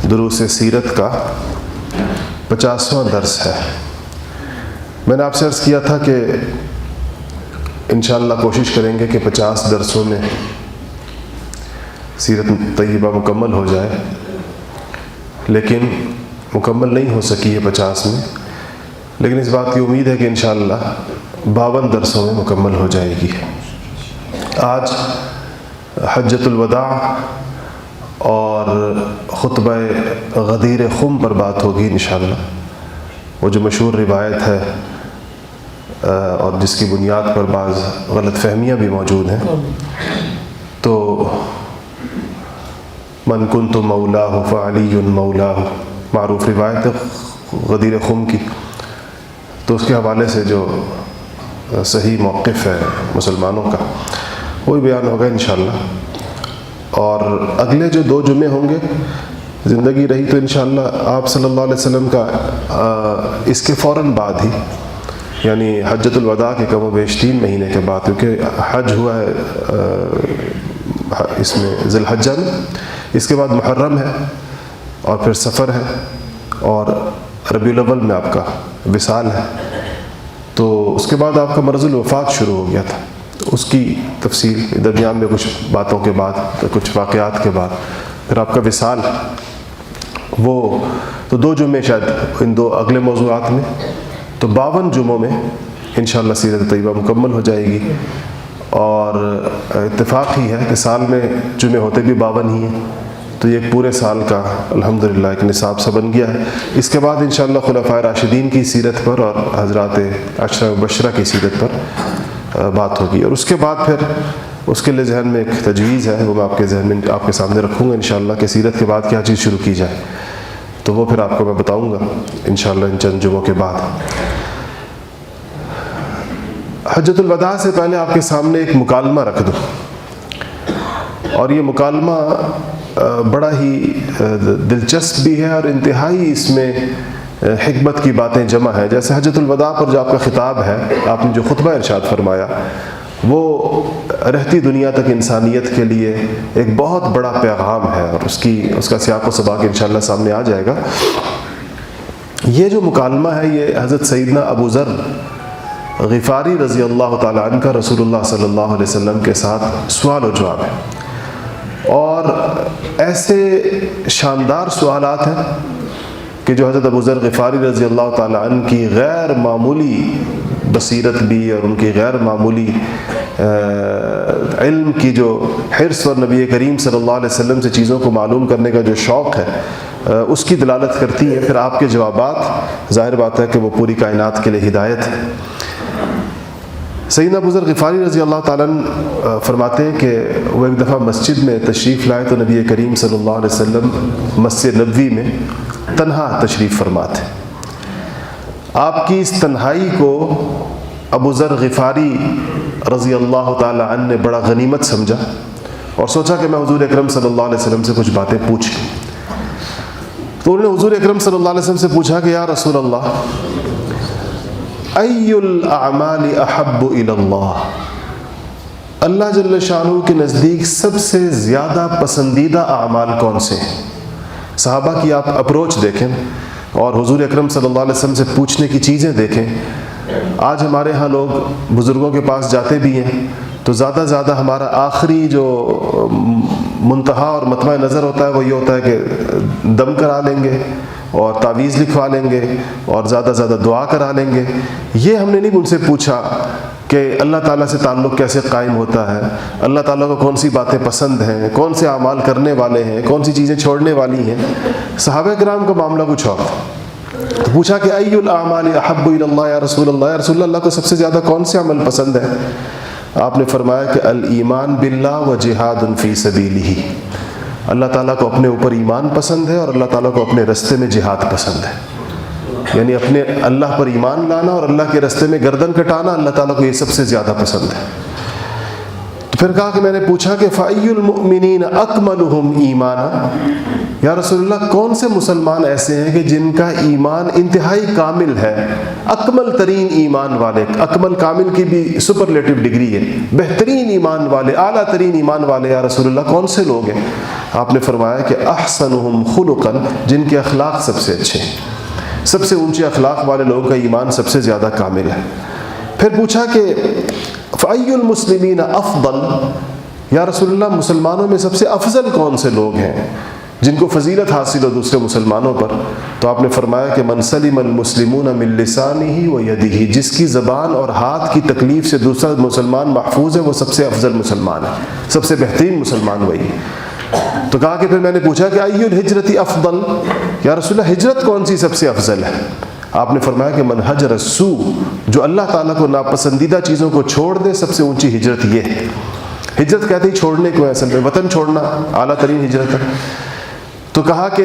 دروس سیرت کا 50واں درس ہے۔ میں نے آپ سے عرض کیا تھا کہ انشاءاللہ کوشش کریں گے کہ 50 درسوں میں سیرت طیبہ مکمل ہو جائے، لیکن مکمل نہیں ہو سکی ہے 50 میں، لیکن اس بات کی امید ہے کہ انشاءاللہ 52 درسوں میں مکمل ہو جائے گی۔ آج حجۃ الوداع اور خطبہ غدیر خم پر بات ہوگی انشاءاللہ، وہ جو مشہور روایت ہے اور جس کی بنیاد پر بعض غلط فہمیاں بھی موجود ہیں۔ تو من کنت مولاہ فعلی مولاہ، معروف روایت ہے غدیر خم کی، تو اس کے حوالے سے جو صحیح موقف ہے مسلمانوں کا وہی بیان ہوگا انشاءاللہ۔ اور اگلے جو 2 جمعے ہوں گے، زندگی رہی تو انشاءاللہ آپ صلی اللہ علیہ وسلم کا اس کے فوراً بعد ہی، یعنی حجۃ الوداع کے کم و بیش 3 مہینے کے بعد، کیونکہ حج ہوا ہے اس میں ذی الحجہ میں، اس کے بعد محرم ہے اور پھر سفر ہے اور ربیع الاول میں آپ کا وصال ہے، تو اس کے بعد آپ کا مرض الوفات شروع ہو گیا تھا۔ اس کی تفصیل درمیان میں کچھ باتوں کے بعد، کچھ واقعات کے بعد پھر آپ کا وصال، وہ تو 2 جمعے شاید ان 2 اگلے موضوعات میں، تو 52 جمعوں میں انشاءاللہ سیرت طیبہ مکمل ہو جائے گی۔ اور اتفاق ہی ہے کہ سال میں جمعے ہوتے بھی 52 ہی ہیں، تو یہ ایک پورے سال کا الحمدللہ ایک نصاب سا بن گیا ہے۔ اس کے بعد انشاءاللہ خلفائے راشدین کی سیرت پر اور حضرات عشرہ مبشرہ کی سیرت پر بات ہوگی، اور اس کے بعد پھر اس کے لیے ذہن میں ایک تجویز ہے، وہ میں آپ کے ذہن میں آپ کے سامنے رکھوں گا انشاءاللہ کہ سیرت کے بعد کیا چیز شروع کی جائے، تو وہ پھر آپ کو میں بتاؤں گا انشاءاللہ ان چند جمعوں کے بعد۔ حجۃ الوداع سے پہلے آپ کے سامنے ایک مکالمہ رکھ دوں، اور یہ مکالمہ بڑا ہی دلچسپ بھی ہے اور انتہائی اس میں حکمت کی باتیں جمع ہیں۔ جیسے حجۃ الوداع پر جو آپ کا خطاب ہے، آپ نے جو خطبہ ارشاد فرمایا، وہ رہتی دنیا تک انسانیت کے لیے ایک بہت بڑا پیغام ہے، اور اس کا سیاق و سباق انشاءاللہ سامنے آ جائے گا۔ یہ جو مکالمہ ہے یہ حضرت سیدنا ابو ذر غفاری رضی اللہ تعالیٰ عنہ کا رسول اللہ صلی اللہ علیہ وسلم کے ساتھ سوال و جواب ہے، اور ایسے شاندار سوالات ہیں کہ جو حضرت ابو ذر غفاری رضی اللہ تعالیٰ عنہ کی غیر معمولی بصیرت بھی اور ان کی غیر معمولی علم کی جو حرص اور نبی کریم صلی اللہ علیہ وسلم سے چیزوں کو معلوم کرنے کا جو شوق ہے، اس کی دلالت کرتی ہے۔ پھر آپ کے جوابات ظاہر بات ہے کہ وہ پوری کائنات کے لیے ہدایت ہے۔ سیدنا ابو ذر غفاری رضی اللہ تعالیٰ عنہ فرماتے ہیں کہ وہ ایک دفعہ مسجد میں تشریف لائے تو نبی کریم صلی اللہ علیہ وسلم مسجد نبوی میں تنہا تشریف فرماتے۔ آپ کی اس تنہائی کو ابو ذر غفاری رضی اللہ تعالیٰ عنہ نے بڑا غنیمت سمجھا اور سوچا کہ میں حضور اکرم صلی اللہ علیہ وسلم سے کچھ باتیں پوچھ لوں۔ تو انہوں نے حضور اکرم صلی اللہ علیہ وسلم سے پوچھا کہ یا رسول اللہ، ای الاعمال احب الی اللہ، اللہ جل شانہ کے نزدیک سب سے زیادہ پسندیدہ اعمال کون سے ہیں؟ صحابہ کی آپ اپروچ دیکھیں اور حضور اکرم صلی اللہ علیہ وسلم سے پوچھنے کی چیزیں دیکھیں۔ آج ہمارے ہاں لوگ بزرگوں کے پاس جاتے بھی ہیں تو زیادہ زیادہ ہمارا آخری جو منتہا اور مطمع نظر ہوتا ہے وہ یہ ہوتا ہے کہ دم کرا لیں گے اور تعویذ لکھوا لیں گے اور زیادہ زیادہ دعا کرا لیں گے۔ یہ ہم نے نہیں ان سے پوچھا کہ اللہ تعالیٰ سے تعلق کیسے قائم ہوتا ہے، اللہ تعالیٰ کو کون سی باتیں پسند ہیں، کون سے اعمال کرنے والے ہیں، کون سی چیزیں چھوڑنے والی ہیں۔ صحابہ کرام کا معاملہ کچھ اور تھا۔ تو پوچھا کہ ای الاعمال احب الی اللہ، یا رسول اللہ، یا رسول اللہ کو سب سے زیادہ کون سے عمل پسند ہے؟ آپ نے فرمایا کہ الایمان باللہ و جہاد فی سبیلہ، اللہ تعالیٰ کو اپنے اوپر ایمان پسند ہے اور اللہ تعالیٰ کو اپنے رستے میں جہاد پسند ہے، یعنی اپنے اللہ پر ایمان لانا اور اللہ کے رستے میں گردن کٹانا اللہ تعالیٰ کو یہ سب سے زیادہ پسند ہے۔ تو پھر کہا کہ میں نے پوچھا کہ فَأَيُّ الْمُؤْمِنِينَ أَكْمَلُهُمْ إِيمَانًا، یا رسول اللہ کون سے مسلمان ایسے ہیں کہ جن کا ایمان انتہائی کامل ہے، اکمل ترین ایمان والے، اکمل کامل کی بھی سپرلیٹو ڈگری ہے، بہترین ایمان والے، اعلیٰ ترین ایمان والے یا رسول اللہ کون سے لوگ ہیں؟ آپ نے فرمایا کہ احسنہم خلقا، جن کے اخلاق سب سے اچھے ہیں، سب سے اونچے اخلاق والے لوگوں کا ایمان سب سے زیادہ کامل ہے۔ پھر پوچھا کہ فأی المسلمین افضل، یا رسول اللہ مسلمانوں میں سب سے افضل کون سے لوگ ہیں جن کو فضیلت حاصل ہو دوسرے مسلمانوں پر؟ تو آپ نے فرمایا کہ من سلم المسلمون من لسانہ و یدہ، جس کی زبان اور ہاتھ کی تکلیف سے دوسرا مسلمان محفوظ ہے وہ سب سے افضل مسلمان ہے، سب سے بہترین مسلمان وہی۔ تو کہا کہ پھر میں نے پوچھا کہ ای الہجرت افضل، یا رسول اللہ ہجرت کون سی سب سے افضل ہے؟ آپ نے فرمایا کہ من حجر السوء، جو اللہ تعالیٰ کو ناپسندیدہ چیزوں کو چھوڑ دے، سب سے اونچی ہجرت یہ ہے۔ ہجرت کہتے ہی چھوڑنے کو، اصل میں وطن چھوڑنا اعلیٰ ترین ہجرت ہے۔ تو کہا کہ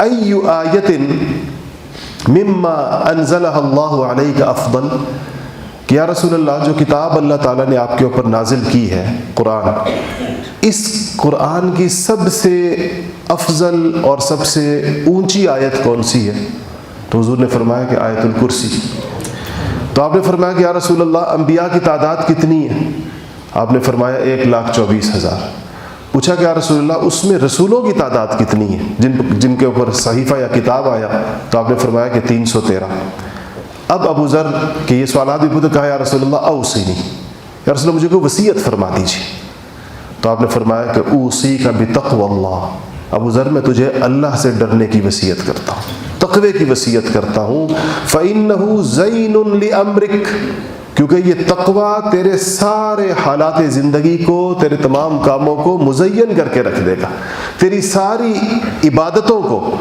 ای آیت مما انزلہ اللہ علیک افضل، کہ یا رسول اللہ جو کتاب اللہ تعالیٰ نے آپ کے اوپر نازل کی ہے قرآن، اس قرآن کی سب سے افضل اور سب سے اونچی آیت کون سی ہے؟ تو حضور نے فرمایا کہ آیت الکرسی۔ تو آپ نے فرمایا کہ یا رسول اللہ انبیاء کی تعداد کتنی ہے؟ آپ نے فرمایا 1,24,000۔ پوچھا کہ یا رسول اللہ اس میں رسولوں کی تعداد کتنی ہے جن کے اوپر صحیفہ یا کتاب آیا؟ تو آپ نے فرمایا کہ 313۔ اب ابو ذر کہ یہ سوالات بھی پوچھے، کہا یا رسول اللہ اوصینی، یا رسول اللہ مجھے کوئی وصیت فرما دیجیے۔ تو آپ نے فرمایا کہ اوصیک بتقوی اللہ، ابو ذر میں تجھے اللہ سے ڈرنے کی وصیت کرتا ہوں، تقوی کی وصیت کرتا ہوں۔ فإنہ زین لأمرک، کیونکہ یہ تقوی تیرے سارے حالات زندگی کو، تیرے تمام کاموں کو مزین کر کے رکھ دے گا، تیری ساری عبادتوں کو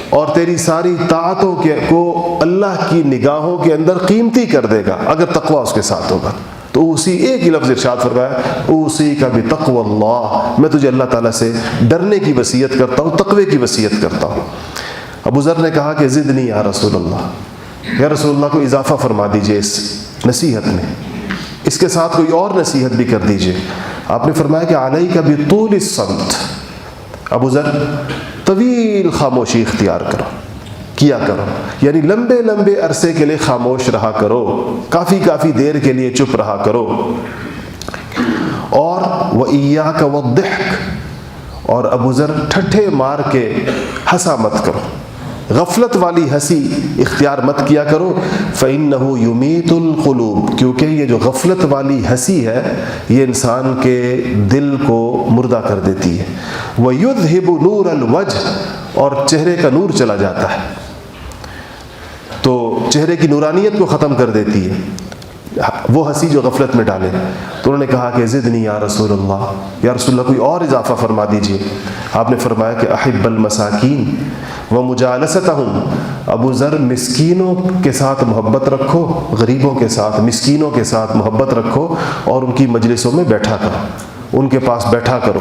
اور تیری ساری طاعتوں کو اللہ کی نگاہوں کے اندر قیمتی کر دے گا اگر تقوی اس کے ساتھ ہوگا۔ تو اسی ایک ہی لفظ ارشاد فرمایا، اوصیک بتقوی اللہ، میں تجھے اللہ تعالیٰ سے ڈرنے کی وصیت کرتا ہوں، تقوی کی وصیت کرتا ہوں۔ ابو ذر نے کہا کہ زدنی یا رسول اللہ، یا رسول اللہ کو اضافہ فرما دیجئے اس نصیحت میں، اس کے ساتھ کوئی اور نصیحت بھی کر دیجئے۔ آپ نے فرمایا کہ علیک بطول الصمت، ابو ذر طویل خاموشی اختیار کیا کرو، یعنی لمبے لمبے عرصے کے لیے خاموش رہا کرو، کافی دیر کے لیے چپ رہا کرو۔ اور وَإِيَّاكَ وَالضِّحْكَ، اور ابو ذر ٹھٹھے مار کے ہنسا مت کرو، غفلت والی ہنسی اختیار مت کیا کرو۔ فَإِنَّهُ يُمِيتُ الْقُلُوبَ، کیونکہ یہ جو غفلت والی ہنسی ہے یہ انسان کے دل کو مردہ کر دیتی ہے۔ وَيُذْهِبُ نُورَ الْوَجْهِ، اور چہرے کا نور چلا جاتا ہے، تو چہرے کی نورانیت کو ختم کر دیتی ہے وہ ہنسی جو غفلت میں ڈالے۔ تو انہوں نے کہا کہ زدنی یا رسول اللہ، یا رسول اللہ کوئی اور اضافہ فرما دیجئے۔ آپ نے فرمایا کہ احب المساکین ومجالستہم، ابو ذر مسکینوں کے ساتھ محبت رکھو، غریبوں کے ساتھ، مسکینوں کے ساتھ محبت رکھو، اور ان کی مجلسوں میں بیٹھا کرو، ان کے پاس بیٹھا کرو۔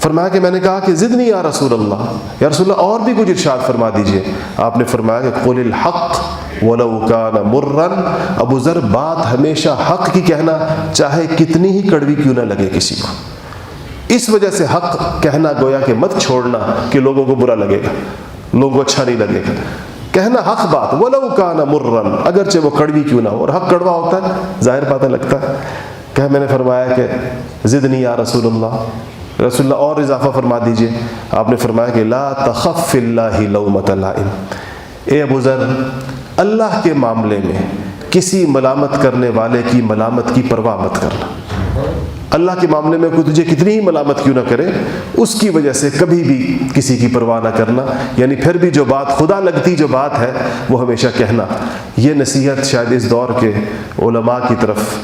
فرمایا کہ میں نے کہا کہ زدنی یا رسول اللہ، یا رسول اللہ اور بھی کچھ ارشاد فرما دیجئے۔ آپ نے فرمایا کہ قل الحق وَلَوْ كَانَ مُرًّا، ابو ذر بات ہمیشہ حق کی کہنا، چاہے کتنی ہی کڑوی کیوں نہ لگے کسی کو۔ اس وجہ سے حق کہنا گویا کہ مت چھوڑنا کہ لوگوں کو برا لگے گا، لوگوں کو اچھا نہیں لگے گا، کہنا حق بات، وَلَوْ كَانَ مُرًّا، اگرچہ وہ کڑوی کیوں نہ ہو، اور حق کڑوا ہوتا ہے، ظاہر باتیں لگتا ہے۔ کہ میں نے فرمایا کہ زدنی یا رسول اللہ، رسول اللہ اور اضافہ فرما دیجئے۔ آپ نے فرمایا کہ لا تخف فی اللہ لومۃ لائم، اے ابو ذر اللہ کے معاملے میں کسی ملامت کرنے والے کی ملامت کی پرواہ مت کرنا۔ اللہ کے معاملے میں کوئی تجھے کتنی ہی ملامت کیوں نہ کرے، اس کی وجہ سے کبھی بھی کسی کی پرواہ نہ کرنا، یعنی پھر بھی جو بات خدا لگتی جو بات ہے وہ ہمیشہ کہنا۔ یہ نصیحت شاید اس دور کے علماء کی طرف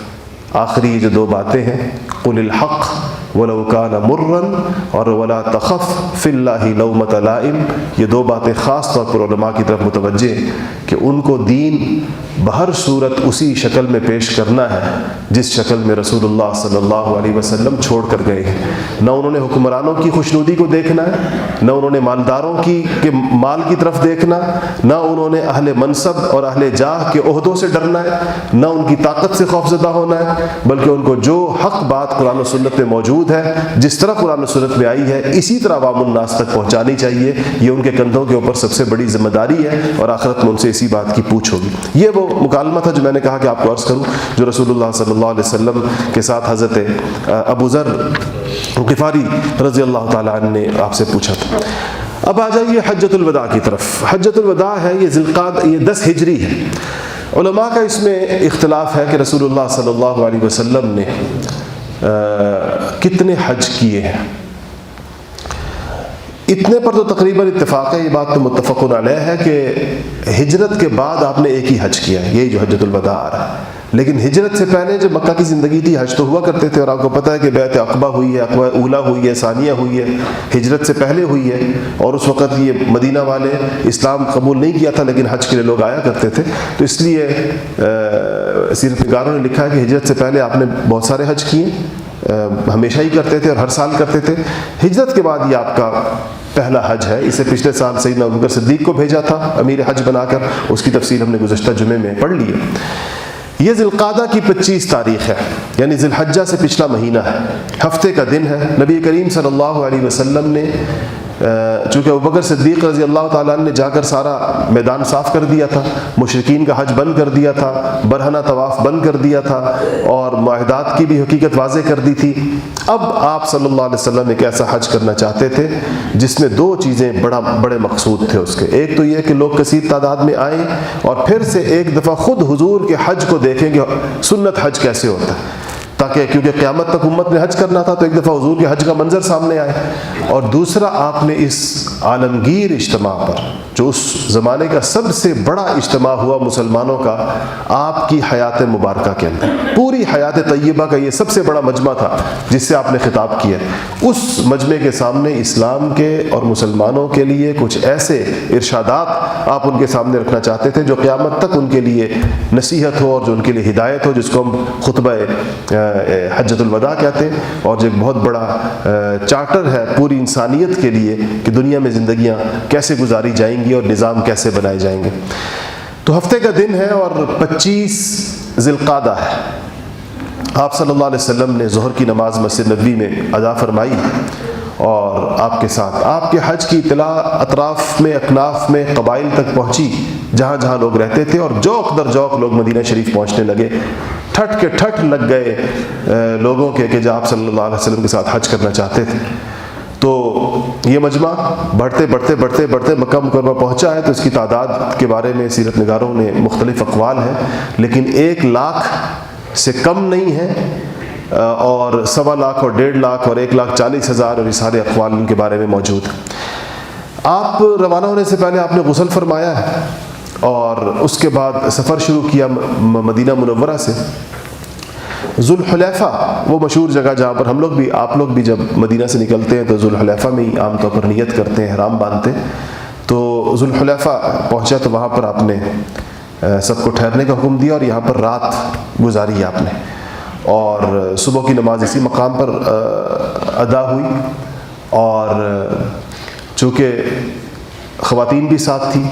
آخری جو دو باتیں ہیں، قل الحق وَلَوْ كَانَ مُرًّا اور وَلَا تَخَفْ فِي اللَّهِ لَوْمَةَ لَائِمٍ، یہ دو باتیں خاص طور پر علماء کی طرف متوجہ کہ ان کو دین بہر صورت اسی شکل میں پیش کرنا ہے جس شکل میں رسول اللہ صلی اللہ علیہ وسلم چھوڑ کر گئے ہیں۔ نہ انہوں نے حکمرانوں کی خوشنودی کو دیکھنا ہے، نہ انہوں نے مالداروں کے مال کی طرف دیکھنا، نہ انہوں نے اہل منصب اور اہل جاہ کے عہدوں سے ڈرنا ہے، نہ ان کی طاقت سے خوفزدہ ہونا ہے، بلکہ ان کو جو حق بات قرآن و سنت میں موجود موجود ہے، جس طرح قرآن و سنت میں آئی ہے اسی طرح عوام الناس تک پہنچانی چاہیے. یہ ان کے کندھوں کے اوپر سب سے بڑی ذمہ داری ہے اور آخرت میں ان سے اسی بات کی پوچھ ہوگی. یہ وہ مکالمہ تھا جو میں نے کہا کہ آپ کو عرض کروں، جو رسول اللہ صلی اللہ علیہ وسلم کے ساتھ حضرت ابو ذر غفاری رضی اللہ تعالیٰ عنہ نے آپ سے پوچھا تھا. اب آ جائیے حجۃ الوداع کی طرف. حجۃ الوداع ہے یہ یہ 10 ہجری ہے. علماء کا اس میں اختلاف ہے کہ رسول اللہ صلی اللہ علیہ وسلم نے کتنے حج کیے ہیں. اتنے پر تو تقریباً اتفاق ہے، یہ بات تو متفق علیہ ہے کہ ہجرت کے بعد آپ نے ایک ہی حج کیا ہے، یہی جو حجۃ الوداع آ رہا ہے. لیکن ہجرت سے پہلے جب مکہ کی زندگی تھی حج تو ہوا کرتے تھے، اور آپ کو پتہ ہے کہ بیعت عقبہ ہوئی ہے، عقبہ اولیٰ ہوئی ہے، ثانیہ ہوئی ہے، ہجرت سے پہلے ہوئی ہے. اور اس وقت یہ مدینہ والے اسلام قبول نہیں کیا تھا لیکن حج کے لیے لوگ آیا کرتے تھے. تو اس لیے سیرت نگاروں نے لکھا ہے کہ ہجرت سے پہلے آپ نے بہت سارے حج کیے، ہمیشہ ہی کرتے تھے اور ہر سال کرتے تھے. ہجرت کے بعد یہ آپ کا پہلا حج ہے. اسے پچھلے سال سیدنا ابوبکر صدیق کو بھیجا تھا امیر حج بنا کر، اس کی تفصیل ہم نے گزشتہ جمعے میں پڑھ لی ہے. یہ ذی القعدہ کی 25 تاریخ ہے، یعنی ذی الحجہ سے پچھلا مہینہ ہے، ہفتے کا دن ہے. نبی کریم صلی اللہ علیہ وسلم نے چونکہ ابوبکر صدیق رضی اللہ تعالیٰ عنہ نے جا کر سارا میدان صاف کر دیا تھا، مشرکین کا حج بند کر دیا تھا، برہنہ طواف بند کر دیا تھا اور معاہدات کی بھی حقیقت واضح کر دی تھی. اب آپ صلی اللہ علیہ وسلم ایک ایسا حج کرنا چاہتے تھے جس میں 2 چیزیں بڑے مقصود تھے اس کے. ایک تو یہ کہ لوگ کثیر تعداد میں آئیں اور پھر سے ایک دفعہ خود حضور کے حج کو دیکھیں کہ سنت حج کیسے ہوتا ہے، تاکہ کیونکہ قیامت تک امت نے حج کرنا تھا تو ایک دفعہ حضور کے حج کا منظر سامنے آئے. اور دوسرا آپ نے اس عالمگیر اجتماع پر، جو اس زمانے کا سب سے بڑا اجتماع ہوا مسلمانوں کا آپ کی حیات مبارکہ کے اندر، پوری حیات طیبہ کا یہ سب سے بڑا مجمع تھا جس سے آپ نے خطاب کیا. اس مجمع کے سامنے اسلام کے اور مسلمانوں کے لیے کچھ ایسے ارشادات آپ ان کے سامنے رکھنا چاہتے تھے جو قیامت تک ان کے لیے نصیحت ہو اور جو ان کے لیے ہدایت ہو، جس کو ہم خطبہ حجۃ الوداع کہتے ہیں، اور جو ایک بہت بڑا چارٹر ہے پوری انسانیت کے لیے کہ دنیا میں زندگیاں کیسے گزاری جائیں گی اور نظام کیسے بنائے جائیں گے. تو ہفتے کا دن ہے اور 25 ذی القعدہ ہے. آپ صلی اللہ علیہ وسلم نے ظہر کی نماز مسجد نبوی میں ادا فرمائی اور آپ کے ساتھ آپ کے حج کی اطلاع اطراف میں، اکناف میں، قبائل تک پہنچی جہاں جہاں لوگ رہتے تھے، اور جوق در جوق لوگ مدینہ شریف پہنچنے لگے. ٹھٹ کے ٹھٹ لگ گئے لوگوں کے کہ جو آپ صلی اللہ علیہ وسلم کے ساتھ حج کرنا چاہتے تھے. تو یہ مجمع بڑھتے بڑھتے بڑھتے بڑھتے مکہ مکرمہ پہنچا ہے. تو اس کی تعداد کے بارے میں سیرت نگاروں نے مختلف اقوال ہیں، لیکن 1 لاکھ سے کم نہیں ہے، اور 1.25 لاکھ اور 1.5 لاکھ اور 1,40,000 اور یہ سارے اقوال ان کے بارے میں موجود ہیں. آپ روانہ ہونے سے پہلے آپ نے غسل فرمایا ہے اور اس کے بعد سفر شروع کیا مدینہ منورہ سے. ذوالحلیفہ وہ مشہور جگہ جہاں پر ہم لوگ بھی، آپ لوگ بھی جب مدینہ سے نکلتے ہیں تو ذوالحلیفہ میں ہی عام طور پر نیت کرتے ہیں، احرام باندھتے ہیں. تو ذوالحلیفہ پہنچا تو وہاں پر آپ نے سب کو ٹھہرنے کا حکم دیا اور یہاں پر رات گزاری آپ نے، اور صبح کی نماز اسی مقام پر ادا ہوئی. اور چونکہ خواتین بھی ساتھ تھیں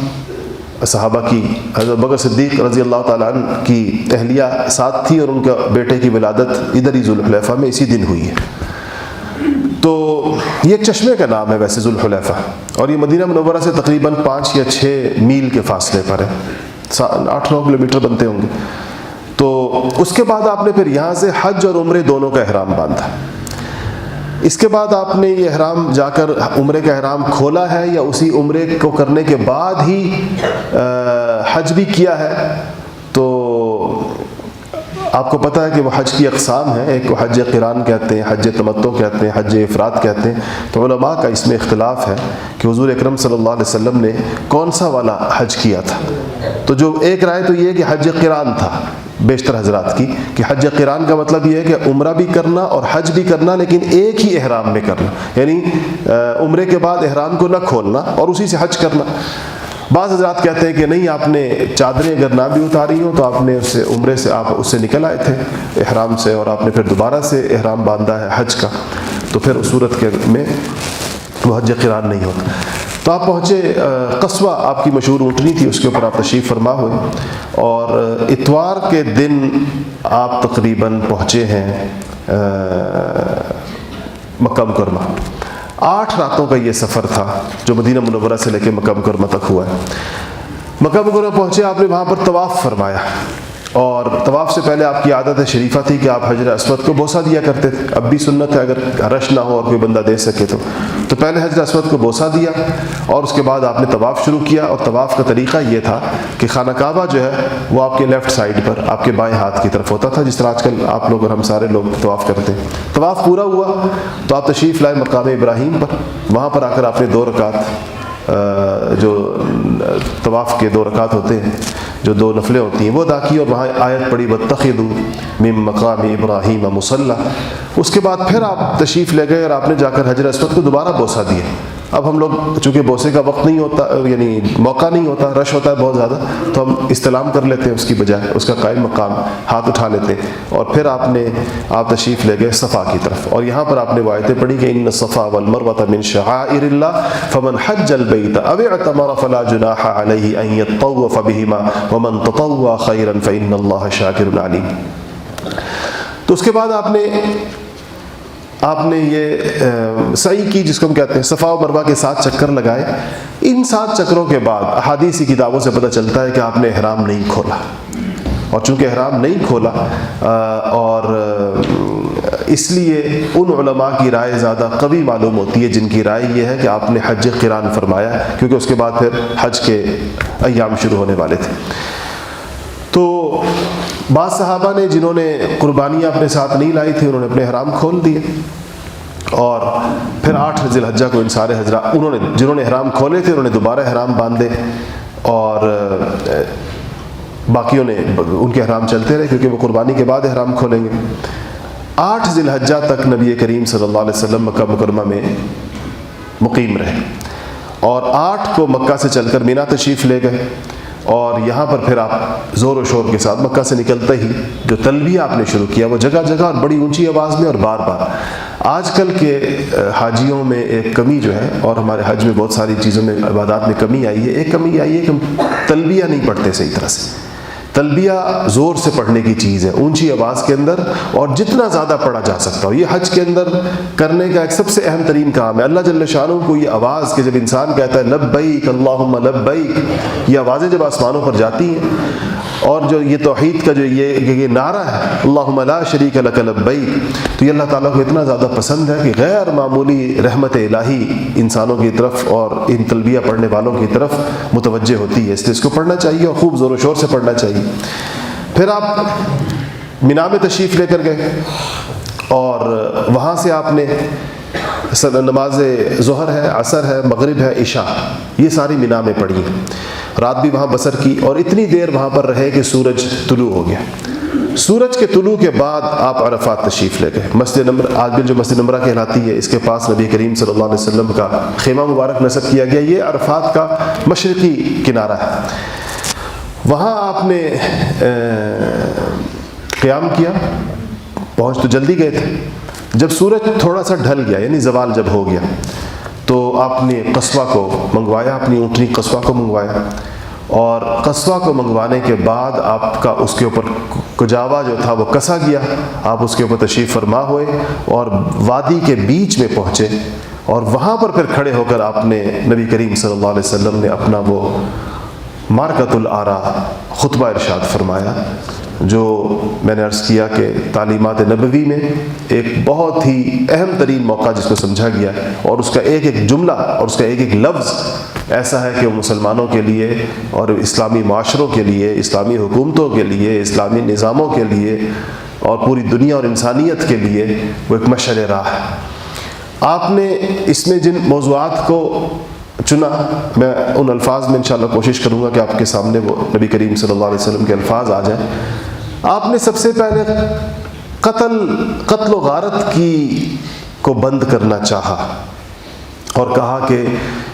صحابہ کی، حضرت بکر صدیق رضی اللہ تعالیٰ عنہ کی اہلیہ ساتھ تھی اور ان کا بیٹے کی ولادت ادھر ہی ذوالحلیفہ میں اسی دن ہوئی ہے. تو یہ ایک چشمے کا نام ہے ویسے ذوالحلیفہ، اور یہ مدینہ منورہ سے تقریباً 5 یا 6 میل کے فاصلے پر ہے، 8-9 کلومیٹر بنتے ہوں گے. تو اس کے بعد آپ نے پھر یہاں سے حج اور عمرے دونوں کا احرام باندھا. اس کے بعد آپ نے یہ احرام جا کر عمرے کا احرام کھولا ہے یا اسی عمرے کو کرنے کے بعد ہی حج بھی کیا ہے؟ تو آپ کو پتہ ہے کہ وہ حج کی اقسام ہیں، ایک کو حج قران کہتے ہیں، حج تمتع کہتے ہیں، حج افراد کہتے ہیں. تو علماء کا اس میں اختلاف ہے کہ حضور اکرم صلی اللہ علیہ وسلم نے کون سا والا حج کیا تھا. تو جو ایک رائے تو یہ کہ حج قران تھا بیشتر حضرات کی، کہ حج قران کا مطلب یہ ہے کہ عمرہ بھی کرنا اور حج بھی کرنا لیکن ایک ہی احرام میں کرنا، یعنی عمرے کے بعد احرام کو نہ کھولنا اور اسی سے حج کرنا. بعض حضرات کہتے ہیں کہ نہیں، آپ نے چادریں اگر نہ بھی اتاری ہوں تو آپ نے اس سے عمرے سے آپ اس سے نکل آئے تھے احرام سے، اور آپ نے پھر دوبارہ سے احرام باندھا ہے حج کا، تو پھر اس صورت کے میں وہ حج قران نہیں ہوتا. تو آپ پہنچے قصوہ، آپ کی مشہور اونٹنی تھی، اس کے اوپر آپ تشریف فرما ہوئے، اور اتوار کے دن آپ تقریباً پہنچے ہیں مکہ مکرمہ. 8 راتوں کا یہ سفر تھا جو مدینہ منورہ سے لے کے مکہ مکرمہ تک ہوا ہے. مکہ مکرمہ پہنچے، آپ نے وہاں پر طواف فرمایا، اور طواف سے پہلے آپ کی عادت شریفہ تھی کہ آپ حجر اسود کو بوسہ دیا کرتے تھے. اب بھی سنت ہے، اگر رش نہ ہو اور کوئی بندہ دے سکے تو پہلے حجر اسود کو بوسہ دیا، اور اس کے بعد آپ نے طواف شروع کیا. اور طواف کا طریقہ یہ تھا کہ خانہ کعبہ جو ہے وہ آپ کے لیفٹ سائڈ پر، آپ کے بائیں ہاتھ کی طرف ہوتا تھا، جس طرح آج کل آپ لوگ اور ہم سارے لوگ طواف کرتے ہیں. طواف پورا ہوا تو آپ تشریف لائے مقام ابراہیم پر. وہاں پر آ کر آپ نے 2 رکعت جو طواف کے 2 رکعت ہوتے ہیں، جو 2 نفلیں ہوتی ہیں، وہ ادا کی، اور وہاں آیت پڑھی وَاتَّخِذُوا مِن مَقَامِ إِبْرَاهِيمَ مُصَلًّى. اس کے بعد پھر آپ تشریف لے گئے اور آپ نے جا کر حجر اسود کو دوبارہ بوسہ دیا. اب ہم لوگ چونکہ بوسے کا وقت نہیں ہوتا، یعنی موقع نہیں ہوتا، رش ہوتا ہے بہت زیادہ، تو ہم استلام کر لیتے ہیں، اس کی بجائے اس کا قائم مقام ہاتھ اٹھا لیتے ہیں. اور پھر آپ تشریف لے گئے صفا کی طرف، اور یہاں پر آپ نے وہ آیتیں پڑھی کہ ان الصفا والمروۃ من شعائر اللہ فمن حج البیت او اعتمر فلا جناح علیہ ان یطوف بہما ومن تطوع خیرا فان اللہ شاکر علیم. تو اس کے بعد آپ نے یہ سعی کی، جس کو ہم کہتے ہیں صفا و مروہ کے 7 چکر لگائے. ان 7 چکروں کے بعد احادیثی کتابوں سے پتہ چلتا ہے کہ آپ نے احرام نہیں کھولا، اور چونکہ احرام نہیں کھولا اور اس لیے ان علماء کی رائے زیادہ قوی معلوم ہوتی ہے جن کی رائے یہ ہے کہ آپ نے حج قران فرمایا، کیونکہ اس کے بعد پھر حج کے ایام شروع ہونے والے تھے. تو بعض صحابہ نے جنہوں نے قربانیاں اپنے ساتھ نہیں لائی تھی، انہوں نے اپنے احرام کھول دیے، اور پھر 8 ذی الحجہ کو ان سارے حضرات جنہوں نے احرام کھولے تھے انہوں نے دوبارہ احرام باندھے، اور باقیوں نے ان کے احرام چلتے رہے کیونکہ وہ قربانی کے بعد احرام کھولیں گے. 8 ذی الحجہ تک نبی کریم صلی اللہ علیہ وسلم مکہ مکرمہ میں مقیم رہے، اور 8 کو مکہ سے چل کر مینا تشریف لے گئے. اور یہاں پر پھر آپ زور و شور کے ساتھ مکہ سے نکلتے ہی جو تلبیہ آپ نے شروع کیا وہ جگہ جگہ اور بڑی اونچی آواز میں اور بار بار. آج کل کے حاجیوں میں ایک کمی جو ہے، اور ہمارے حج میں بہت ساری چیزوں میں عبادات میں کمی آئی ہے. ایک کمی آئی ہے کہ ہم تلبیہ نہیں پڑھتے صحیح طرح سے. تلبیہ زور سے پڑھنے کی چیز ہے، اونچی آواز کے اندر، اور جتنا زیادہ پڑھا جا سکتا ہو. یہ حج کے اندر کرنے کا ایک سب سے اہم ترین کام ہے. اللہ جل شانہ کو یہ آواز کہ جب انسان کہتا ہے لبیک اللہم لبیک، یہ آوازیں جب آسمانوں پر جاتی ہیں، اور جو یہ توحید کا جو یہ نعرہ ہے اللہم لا شریک لک لبیک، تو یہ اللہ تعالیٰ کو اتنا زیادہ پسند ہے کہ غیر معمولی رحمت الہی انسانوں کی طرف اور ان تلبیہ پڑھنے والوں کی طرف متوجہ ہوتی ہے. اس لیے اس کو پڑھنا چاہیے اور خوب زور و شور سے پڑھنا چاہیے. پھر آپ مینا میں تشریف لے کر گئے، اور وہاں سے آپ نے نماز ظہر ہے، عصر ہے، مغرب ہے، عشاء، یہ ساری مینا میں پڑھی. رات بھی وہاں بسر کی، اور اتنی دیر وہاں پر رہے کہ سورج طلوع ہو گیا. سورج کے طلوع کے بعد آپ عرفات تشریف لے گئے. مسجد نمرہ، آج بھی جو مسجد نمرہ کہلاتی ہے، اس کے پاس نبی کریم صلی اللہ علیہ وسلم کا خیمہ مبارک نصب کیا گیا. یہ عرفات کا مشرقی کنارہ ہے. وہاں آپ نے قیام کیا. پہنچ تو جلدی گئے تھے. جب سورج تھوڑا سا ڈھل گیا، یعنی زوال جب ہو گیا، تو آپ نے قصوہ کو منگوایا، اپنی اونٹنی قصوہ کو منگوایا، اور قصوہ کو منگوانے کے بعد آپ کا اس کے اوپر کجاوا جو تھا وہ کسا گیا. آپ اس کے اوپر تشریف فرما ہوئے اور وادی کے بیچ میں پہنچے، اور وہاں پر پھر کھڑے ہو کر آپ نے نبی کریم صلی اللہ علیہ وسلم نے اپنا وہ مارکۃ الآرا خطبہ ارشاد فرمایا، جو میں نے عرض کیا کہ تعلیمات نبوی میں ایک بہت ہی اہم ترین موقع جس کو سمجھا گیا، اور اس کا ایک ایک جملہ اور اس کا ایک ایک لفظ ایسا ہے کہ وہ مسلمانوں کے لیے اور اسلامی معاشروں کے لیے، اسلامی حکومتوں کے لیے، اسلامی نظاموں کے لیے، اور پوری دنیا اور انسانیت کے لیے وہ ایک مشعل راہ ہے. آپ نے اس میں جن موضوعات کو چنا، میں ان الفاظ میں انشاءاللہ کوشش کروں گا کہ آپ کے سامنے وہ نبی کریم صلی اللہ علیہ وسلم کے الفاظ آ جائیں. آپ نے سب سے پہلے قتل و غارت کو بند کرنا چاہا، اور کہا کہ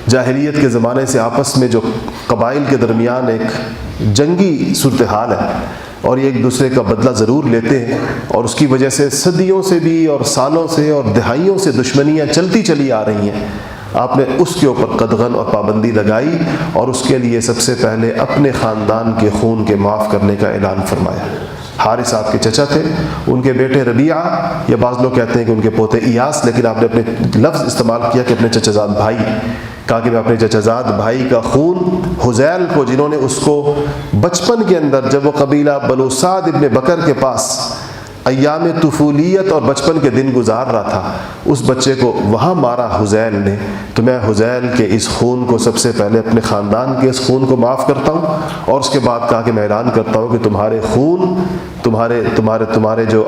جاہلیت کے زمانے سے آپس میں جو قبائل کے درمیان ایک جنگی صورتحال ہے، اور یہ ایک دوسرے کا بدلہ ضرور لیتے ہیں، اور اس کی وجہ سے صدیوں سے بھی اور سالوں سے اور دہائیوں سے دشمنیاں چلتی چلی آ رہی ہیں. آپ نے اس کے اوپر قدغن اور پابندی لگائی، اور اس کے لیے سب سے پہلے اپنے خاندان کے خون کے معاف کرنے کا اعلان فرمایا. حارث آپ کے چچا تھے، ان کے بیٹے ربیعہ، یا بعض لوگ کہتے ہیں کہ ان کے پوتے ایاس، لیکن آپ نے اپنے لفظ استعمال کیا کہ اپنے چچا زاد بھائی، کہا کہ میں اپنے چچا زاد بھائی کا خون حذیل کو، جنہوں نے اس کو بچپن کے اندر جب وہ قبیلہ بنو سعد ابن بکر کے پاس ایام طفولیت اور بچپن کے دن گزار رہا تھا، اس بچے کو وہاں مارا حذیل نے، تو میں حذیل کے اس خون کو سب سے پہلے اپنے خاندان کے اس خون کو معاف کرتا ہوں، اور اس کے بعد کہا کہ میں اعلان کرتا ہوں کہ تمہارے خون، تمہارے جو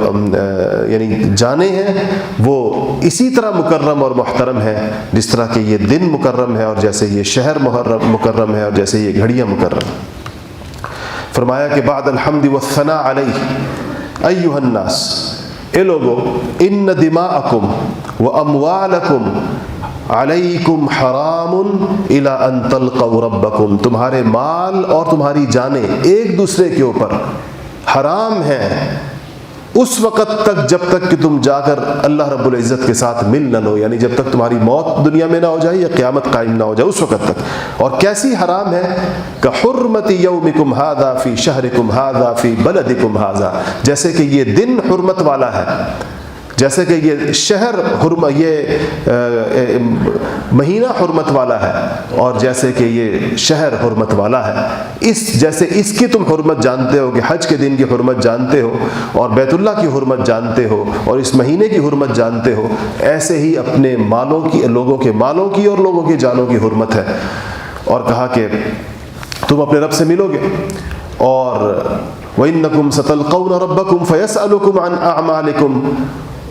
یعنی جانیں ہیں وہ اسی طرح مکرم اور محترم ہیں جس طرح کہ یہ دن مکرم ہے، اور جیسے یہ شہر مکرم ہے، اور جیسے یہ گھڑیاں مکرم۔ فرمایا کہ بعد الحمد والثناء علیہ ایھا الناس، اے لوگو، ان دماءکم واموالکم علیکم حرام الی ان تلقوا ربکم، تمہارے مال اور تمہاری جانیں ایک دوسرے کے اوپر حرام ہیں اس وقت تک جب تک کہ تم جا کر اللہ رب العزت کے ساتھ مل نہ لو، یعنی جب تک تمہاری موت دنیا میں نہ ہو جائے یا قیامت قائم نہ ہو جائے اس وقت تک۔ اور کیسی حرام ہے؟ کحرمت یومکم ھذا فی شہرکم ھذا فی بلدکم ھذا، جیسے کہ یہ دن حرمت والا ہے، جیسے کہ یہ شہر یہ مہینہ حرمت والا ہے، اور جیسے کہ یہ شہر حرمت والا ہے، جیسے اس کی تم حرمت جانتے ہو کہ حج کے دن کی حرمت جانتے ہو اور بیت اللہ کی حرمت جانتے ہو اور اس مہینے کی حرمت جانتے ہو، ایسے ہی اپنے مالوں کی، لوگوں کے مالوں کی اور لوگوں کی جانوں کی حرمت ہے۔ اور کہا کہ تم اپنے رب سے ملو گے، اور وَإِنَّكُمْ سَتَلْقَوْنَ رَبَّكُمْ فَيَسْأَلُكُمْ عَنْ أَعْمَالِكُمْ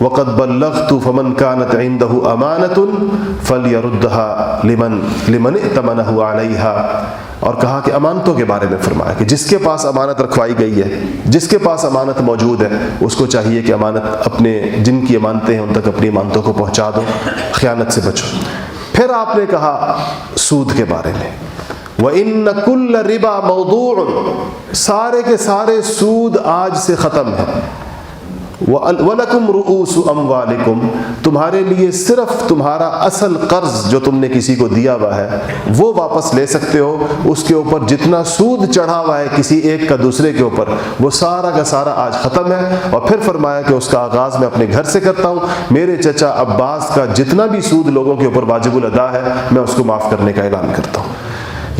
وَقَدْ بَلَّغْتُ فَمَنْ كَانَتْ عِنْدَهُ أَمَانَةٌ فَلْيَرُدَّهَا لِمَنْ ائْتَمَنَهُ عَلَيْهَا۔ اور کہا کہ امانتوں کے بارے میں فرمایا کہ جس کے پاس امانت رکھوائی گئی ہے، جس کے پاس امانت موجود ہے، اس کو چاہیے کہ امانت اپنے جن کی امانتیں ہیں ان تک اپنی امانتوں کو پہنچا دو، خیانت سے بچو۔ پھر آپ نے کہا سود کے بارے میں، وَإِنَّ كُلَّ رِبَا مَوْضُوعٌ، سارے کے سارے سود آج سے ختم ہے۔ وَلَكُمْ رُؤُوسُ أَمْوَالِكُمْ، تمہارے لیے صرف تمہارا اصل قرض جو تم نے کسی کو دیا ہوا ہے وہ واپس لے سکتے ہو، اس کے اوپر جتنا سود چڑھا ہوا ہے کسی ایک کا دوسرے کے اوپر وہ سارا کا سارا آج ختم ہے۔ اور پھر فرمایا کہ اس کا آغاز میں اپنے گھر سے کرتا ہوں، میرے چچا عباس کا جتنا بھی سود لوگوں کے اوپر واجب الادا ہے میں اس کو معاف کرنے کا اعلان کرتا ہوں۔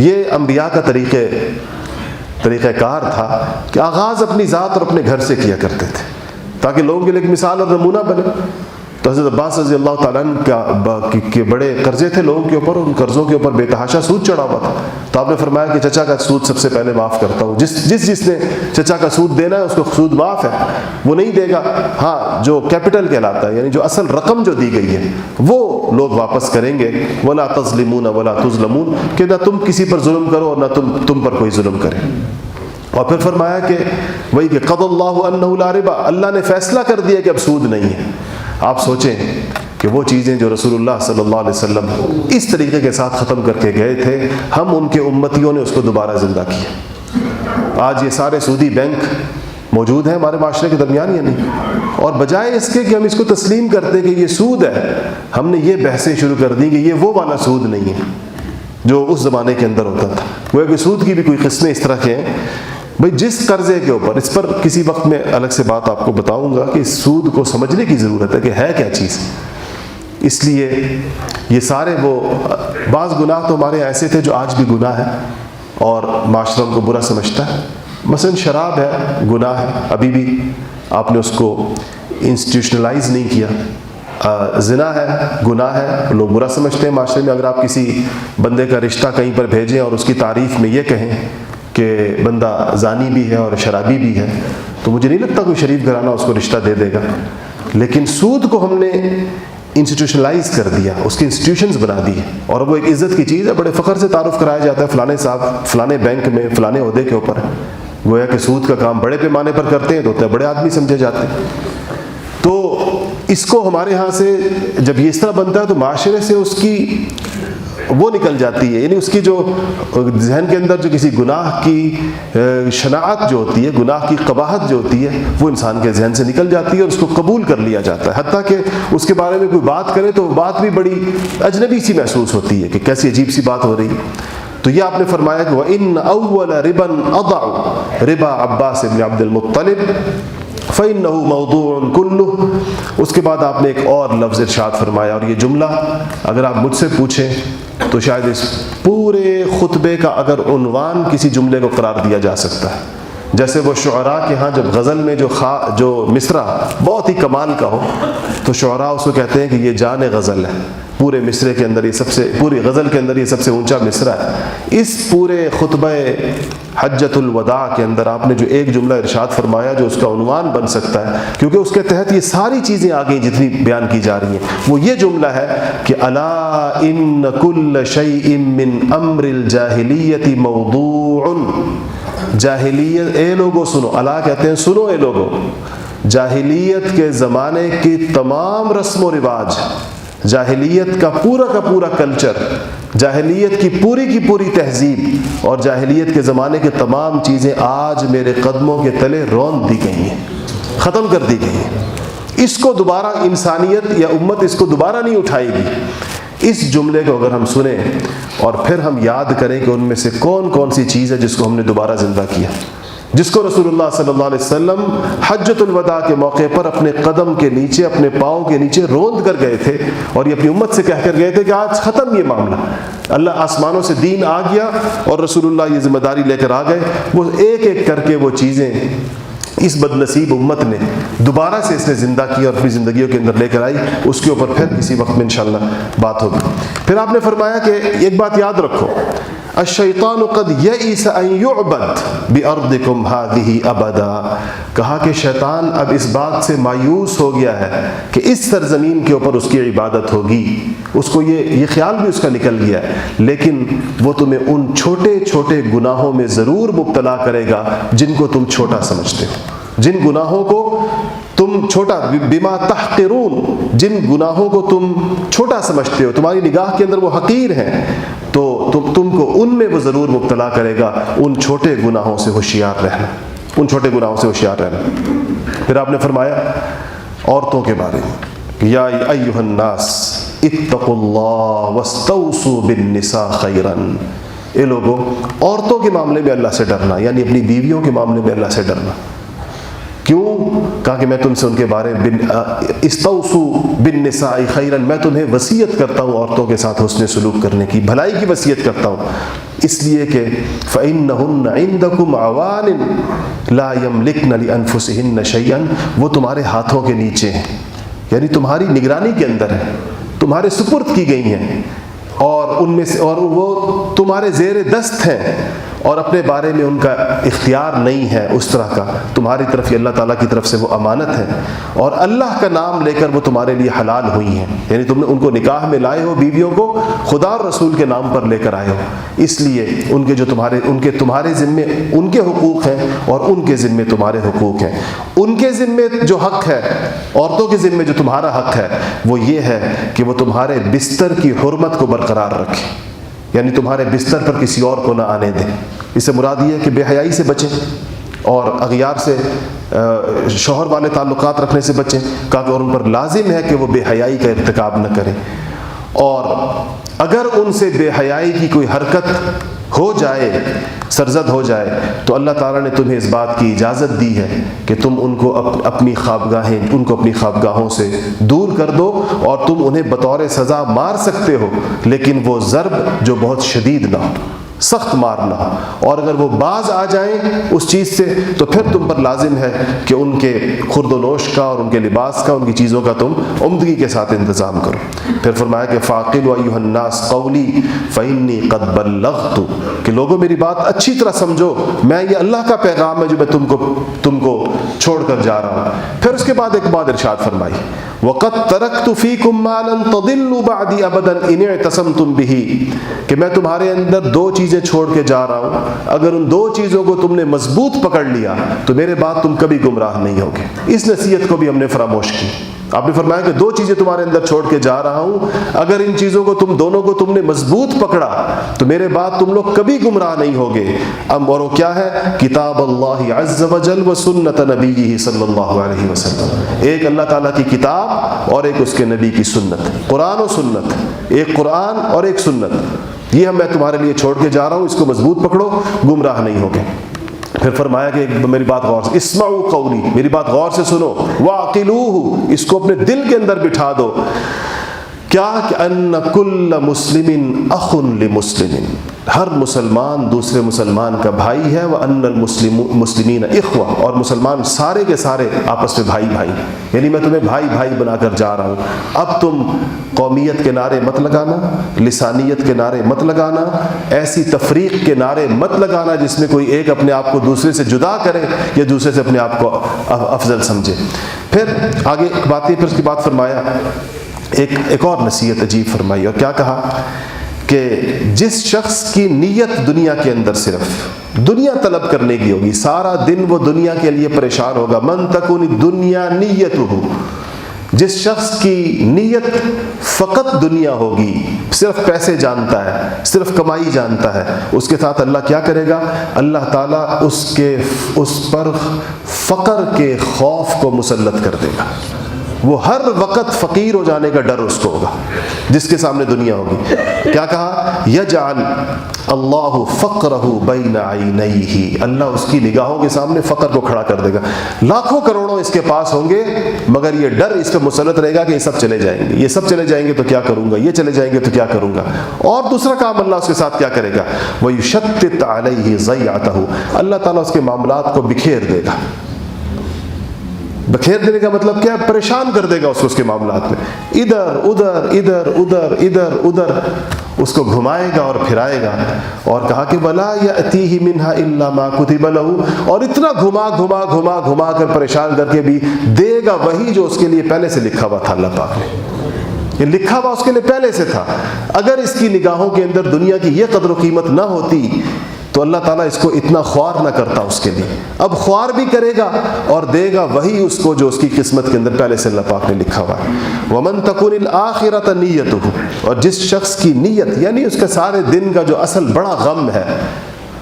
یہ انبیاء کا طریقہ کار تھا کہ آغاز اپنی ذات اور اپنے گھر سے کیا کرتے تھے تاکہ لوگوں کے لیے ایک مثال اور نمونہ بنے۔ تو حضرت عباس رضی اللہ تعالیٰ عنہ کے بڑے قرضے تھے لوگوں کے اوپر، ان قرضوں کے اوپر بے تحاشا سود چڑھا ہوا تھا، تو آپ نے فرمایا کہ چچا کا سود سب سے پہلے معاف کرتا ہوں، جس نے چچا کا سود دینا ہے اس کو سود معاف ہے، وہ نہیں دے گا، ہاں جو کیپٹل کہلاتا ہے یعنی جو اصل رقم جو دی گئی ہے وہ لوگ واپس کریں گے۔ ولا تظلمون ولا تظلمون، کہ نہ تم کسی پر ظلم کرو اور نہ تم پر کوئی ظلم کرے۔ اور پھر فرمایا کہ وہی کہ قضى اللہ انہ لا ربا، اللہ نے فیصلہ کر دیا کہ اب سود نہیں ہے۔ آپ سوچیں کہ وہ چیزیں جو رسول اللہ صلی اللہ علیہ وسلم اس طریقے کے ساتھ ختم کر کے گئے تھے، ہم ان کے امتیوں نے اس کو دوبارہ زندہ کیا۔ آج یہ سارے سودی بینک موجود ہیں ہمارے معاشرے کے درمیان یا نہیں؟ اور بجائے اس کے کہ ہم اس کو تسلیم کرتے کہ یہ سود ہے، ہم نے یہ بحثیں شروع کر دی کہ یہ وہ والا سود نہیں ہے جو اس زمانے کے اندر ہوتا تھا۔ وہ کہ سود کی بھی کوئی قسمیں اس طرح کے ہیں، بھئی جس قرضے کے اوپر، اس پر کسی وقت میں الگ سے بات آپ کو بتاؤں گا کہ سود کو سمجھنے کی ضرورت ہے کہ ہے کیا چیز۔ اس لیے یہ سارے وہ بعض گناہ تو ہمارے ایسے تھے جو آج بھی گناہ ہے اور معاشرہ ان کو برا سمجھتا ہے۔ مثلا شراب ہے، گناہ ہے، ابھی بھی آپ نے اس کو انسٹیٹیوشنلائز نہیں کیا۔ زنا ہے، گناہ ہے، لوگ برا سمجھتے ہیں معاشرے میں۔ اگر آپ کسی بندے کا رشتہ کہیں پر بھیجیں اور اس کی تعریف میں یہ کہیں کہ بندہ زانی بھی ہے اور شرابی بھی ہے، تو مجھے نہیں لگتا کوئی شریف گھرانہ اس کو رشتہ دے دے گا۔ لیکن سود کو ہم نے انسٹیٹیوشنلائز کر دیا، اس کی انسٹیٹیوشنز بنا دی، اور وہ ایک عزت کی چیز ہے، بڑے فخر سے تعارف کرایا جاتا ہے فلانے صاحب فلانے بینک میں فلانے عہدے کے اوپر، گویا کہ سود کا کام بڑے پیمانے پر کرتے ہیں تو اتنے بڑے آدمی سمجھے جاتے ہیں۔ تو اس کو ہمارے ہاں سے جب یہ اس طرح بنتا ہے تو معاشرے سے اس کی وہ نکل جاتی ہے، یعنی اس کی جو ذہن کے اندر جو کسی گناہ کی شناعت جو ہوتی ہے، گناہ کی قباحت جو ہوتی ہے، وہ انسان کے ذہن سے نکل جاتی ہے اور اس کو قبول کر لیا جاتا ہے، حتیٰ کہ اس کے بارے میں کوئی بات کرے تو بات بھی بڑی اجنبی سی محسوس ہوتی ہے کہ کیسی عجیب سی بات ہو رہی ہے۔ تو تو یہ آپ نے فرمایا کہ وَإِنَّ أَوَّلَ رِبًا أَضَعُ رِبَا عباس بن عبد المطلب فَإِنَّهُ مَوْضُوعٌ كُلُّهُ۔ اس کے بعد آپ نے ایک اور لفظ ارشاد فرمایا، اور یہ جملہ اگر آپ مجھ سے پوچھیں تو شاید اس پورے خطبے کا اگر عنوان کسی جملے کو قرار دیا جا سکتا ہے، جیسے وہ شعراء کے ہاں جب غزل میں جو مصرع بہت ہی کمال کا ہو تو شعراء اس کو کہتے ہیں کہ یہ جان غزل ہے، پورے مصرے کے اندر پوری غزل کے اندر یہ سب سے اونچا مصرع ہے۔ اس پورے خطبہ حجۃ الوداع کے اندر آپ نے جو ایک جملہ ارشاد فرمایا جو اس کا عنوان بن سکتا ہے، کیونکہ اس کے تحت یہ ساری چیزیں آ گئی جتنی بیان کی جا رہی ہیں، وہ یہ جملہ ہے کہ الا ان کل شیء من امر الجاہلیت موضوع۔ جاہلیت، اے لوگو سنو، الا کہتے ہیں سنو اے لوگو، جاہلیت کے زمانے کی تمام رسم و رواج، جاہلیت کا پورا کلچر، جاہلیت کی پوری تہذیب اور جاہلیت کے زمانے کے تمام چیزیں آج میرے قدموں کے تلے رون دی گئی ہیں، ختم کر دی گئی ہیں۔ اس کو دوبارہ انسانیت یا امت اس کو دوبارہ نہیں اٹھائے گی۔ اس جملے کو اگر ہم سنیں اور پھر ہم یاد کریں کہ ان میں سے کون کون سی چیز ہے جس کو ہم نے دوبارہ زندہ کیا، جس کو رسول اللہ صلی اللہ علیہ وسلم حجۃ الوداع کے موقع پر اپنے قدم کے نیچے، اپنے پاؤں کے نیچے روند کر گئے تھے، اور یہ اپنی امت سے کہہ کر گئے تھے کہ آج ختم یہ معاملہ، اللہ آسمانوں سے دین آ گیا اور رسول اللہ یہ ذمہ داری لے کر آ گئے۔ وہ ایک ایک کر کے وہ چیزیں اس بد نصیب امت نے دوبارہ سے اس نے زندہ کی اور اپنی زندگیوں کے اندر لے کر آئی، اس کے اوپر پھر کسی وقت میں انشاءاللہ بات ہوگی۔ پھر آپ نے فرمایا کہ ایک بات یاد رکھو، الشیطان قد یئس ان یعبد بارضکم ہذہ ابدا، کہا کہ شیطان اب اس بات سے مایوس ہو گیا ہے کہ اس سرزمین کے اوپر اس کی عبادت ہوگی، اس کو یہ خیال بھی اس کا نکل گیا ہے، لیکن وہ تمہیں ان چھوٹے چھوٹے گناہوں میں ضرور مبتلا کرے گا جن کو تم چھوٹا سمجھتے ہو، جن گناہوں کو تم چھوٹا، بما تحقرون، جن گناہوں کو تم چھوٹا سمجھتے ہو، تمہاری نگاہ کے اندر وہ حقیر ہیں، تو تم کو ان میں وہ ضرور مبتلا کرے گا۔ ان چھوٹے گناہوں سے ہوشیار رہنا، ان چھوٹے گناہوں سے ہوشیار رہنا۔ پھر آپ نے فرمایا عورتوں کے بارے میں، یا ایھا الناس اتقوا اللہ واستوصوا بالنساء خیرا، اے لوگو عورتوں کے معاملے میں اللہ سے ڈرنا، یعنی اپنی بیویوں کے معاملے میں اللہ سے ڈرنا۔ کیوں؟ کہا کہ میں تم سے ان کے بارے میں استوصوا بالنساء خیرا، میں تمہیں وصیت کرتا ہوں عورتوں کے ساتھ حسن سلوک کرنے کی، بھلائی کی وصیت کرتا ہوں، اس لیے کہ فإنہن عندکم عوان لا یملکن لانفسہن شیئا، وہ تمہارے ہاتھوں کے نیچے ہیں، یعنی تمہاری نگرانی کے اندر ہیں، تمہارے سپرد کی گئی ہیں، اور ان میں سے، اور وہ تمہارے زیر دست ہیں، اور اپنے بارے میں ان کا اختیار نہیں ہے اس طرح کا، تمہاری طرف اللہ تعالیٰ کی طرف سے وہ امانت ہے، اور اللہ کا نام لے کر وہ تمہارے لیے حلال ہوئی ہیں، یعنی تم نے ان کو نکاح میں لائے ہو، بیویوں کو خدا اور رسول کے نام پر لے کر آئے ہو، اس لیے ان کے جو تمہارے ذمے ان کے حقوق ہیں اور ان کے ذمے تمہارے حقوق ہیں۔ ان کے ذمے جو حق ہے، عورتوں کے ذمے جو تمہارا حق ہے، وہ یہ ہے کہ وہ تمہارے بستر کی حرمت کو برقرار رکھیں، یعنی تمہارے بستر پر کسی اور کو نہ آنے دیں۔ اس سے مراد یہ ہے کہ بے حیائی سے بچیں اور اغیار سے، شوہر والے تعلقات رکھنے سے بچیں، کہا کہ اور ان پر لازم ہے کہ وہ بے حیائی کا ارتکاب نہ کریں، اور اگر ان سے بے حیائی کی کوئی حرکت ہو جائے، سرزد ہو جائے، تو اللہ تعالیٰ نے تمہیں اس بات کی اجازت دی ہے کہ تم ان کو اپنی خابگاہوں سے دور کر دو، اور تم انہیں بطور سزا مار سکتے ہو، لیکن وہ ضرب جو بہت شدید نہ ہو، سخت مارنا، اور اگر وہ باز آ جائیں اس چیز سے تو پھر تم پر لازم ہے کہ ان کے خورد و نوش کا اور ان کے لباس کا، ان کی چیزوں کا تم عمدگی کے ساتھ انتظام کرو۔ پھر فرمایا کہ فاعقلوا ایھا الناس قولی فانی قد بلغت، کہ لوگوں میری بات اچھی طرح سمجھو، میں یہ اللہ کا پیغام ہے جو میں تم کو چھوڑ کر جا رہا ہوں۔ پھر اس کے بعد ایک بات ارشاد فرمائی، وقد ترکت فیکم ما لن تضلوا بعدی ابدا ان اعتصمتم بہ، کہ میں تمہارے اندر دو چیزیں چھوڑ کے جا رہا ہوں، اگر ان دو چیزوں کو تم نے مضبوط پکڑ لیا تو میرے بعد تم کبھی گمراہ نہیں ہوگے۔ اس نصیحت کو بھی ہم نے فراموش کی۔ آپ نے فرمایا کہ دو چیزیں تمہارے اندر چھوڑ کے جا رہا ہوں، اگر ان چیزوں کو دونوں کو تم نے مضبوط پکڑا تو میرے بعد تم لوگ کبھی گمراہ نہیں ہوگے۔ اور وہ کیا ہے؟ کتاب اللہ عز وجل و سنت نبیہ صلی اللہ علیہ وسلم، ایک اللہ تعالیٰ کی کتاب اور ایک اس کے نبی کی سنت، قرآن و سنت، ایک قرآن اور ایک سنت۔ یہ میں تمہارے لیے چھوڑ کے جا رہا ہوں، اس کو مضبوط پکڑو، گمراہ نہیں ہوگے۔ پھر فرمایا کہ میری بات غور سے اسمعوا قولی، میری بات غور سے سنو، واعقلوہ، اس کو اپنے دل کے اندر بٹھا دو، کیا کہ ان کل مسلم اخ لمسلم، ہر مسلمان دوسرے مسلمان کا بھائی ہے، وان المسلمین اخوہ، اور مسلمان سارے کے سارے آپس میں بھائی بھائی، یعنی میں تمہیں بھائی بھائی بنا کر جا رہا ہوں۔ اب تم قومیت کے نعرے مت لگانا، لسانیت کے نعرے مت لگانا، ایسی تفریق کے نعرے مت لگانا جس میں کوئی ایک اپنے آپ کو دوسرے سے جدا کرے یا دوسرے سے اپنے آپ کو افضل سمجھے۔ پھر آگے باتیں، پھر اس کے بعد فرمایا ایک اور نصیحت عجیب فرمائی، اور کیا کہا کہ جس شخص کی نیت دنیا کے اندر صرف دنیا طلب کرنے کی ہوگی، سارا دن وہ دنیا کے لیے پریشان ہوگا، من تکون دنیا نیتہ، جس شخص کی نیت فقط دنیا ہوگی، صرف پیسے جانتا ہے، صرف کمائی جانتا ہے، اس کے ساتھ اللہ کیا کرے گا؟ اللہ تعالیٰ اس پر فقر کے خوف کو مسلط کر دے گا، وہ ہر وقت فقیر ہو جانے کا ڈر اس کو ہوگا جس کے سامنے دنیا ہوگی۔ کیا کہا؟ یجعل اللہ فقرہ بین عینیہ، اللہ اس کی نگاہوں کے سامنے فقر کو کھڑا کر دے گا، لاکھوں کروڑوں اس کے پاس ہوں گے، مگر یہ ڈر اس پہ مسلط رہے گا کہ یہ سب چلے جائیں گے، یہ سب چلے جائیں گے تو کیا کروں گا، یہ چلے جائیں گے تو کیا کروں گا۔ اور دوسرا کام اللہ اس کے ساتھ کیا کرے گا؟ وَيُشَتِّتْ عَلَيْهِ ضَيْعَتَهُ، اللہ تعالیٰ اس کے معاملات کو بکھیر دے گا۔ بکھیر دینے کا مطلب کیا ہے؟ پریشان کر دے گا اس کے معاملات میں، ادھر ادھر ادھر ادھر ادھر ادھر اس کو گھمائے گا اور پھرائے گا۔ اور کہا کہ وَلَا يَأْتِيهِ مِنْهَا إِلَّا مَا كُتِبَ لَهُ، اور اتنا گھما کر پریشان کر کے بھی دے گا وہی جو اس کے لیے پہلے سے لکھا ہوا تھا اللہ پاک نے، یہ لکھا ہوا اس کے لیے پہلے سے تھا۔ اگر اس کی نگاہوں کے اندر دنیا کی یہ قدر و قیمت نہ ہوتی تو اللہ تعالیٰ اس کو اتنا خوار نہ کرتا اس کے لیے، اب خوار بھی کرے گا اور دے گا وہی اس کو جو اس کی قسمت کے اندر پہلے سے اللہ پاک نے لکھا ہوا ہے۔ وَمَن تَكُنِ الْآخِرَةَ نِيَّتُهُ، اور جس شخص کی نیت، یعنی اس کے سارے دن کا جو اصل بڑا غم ہے،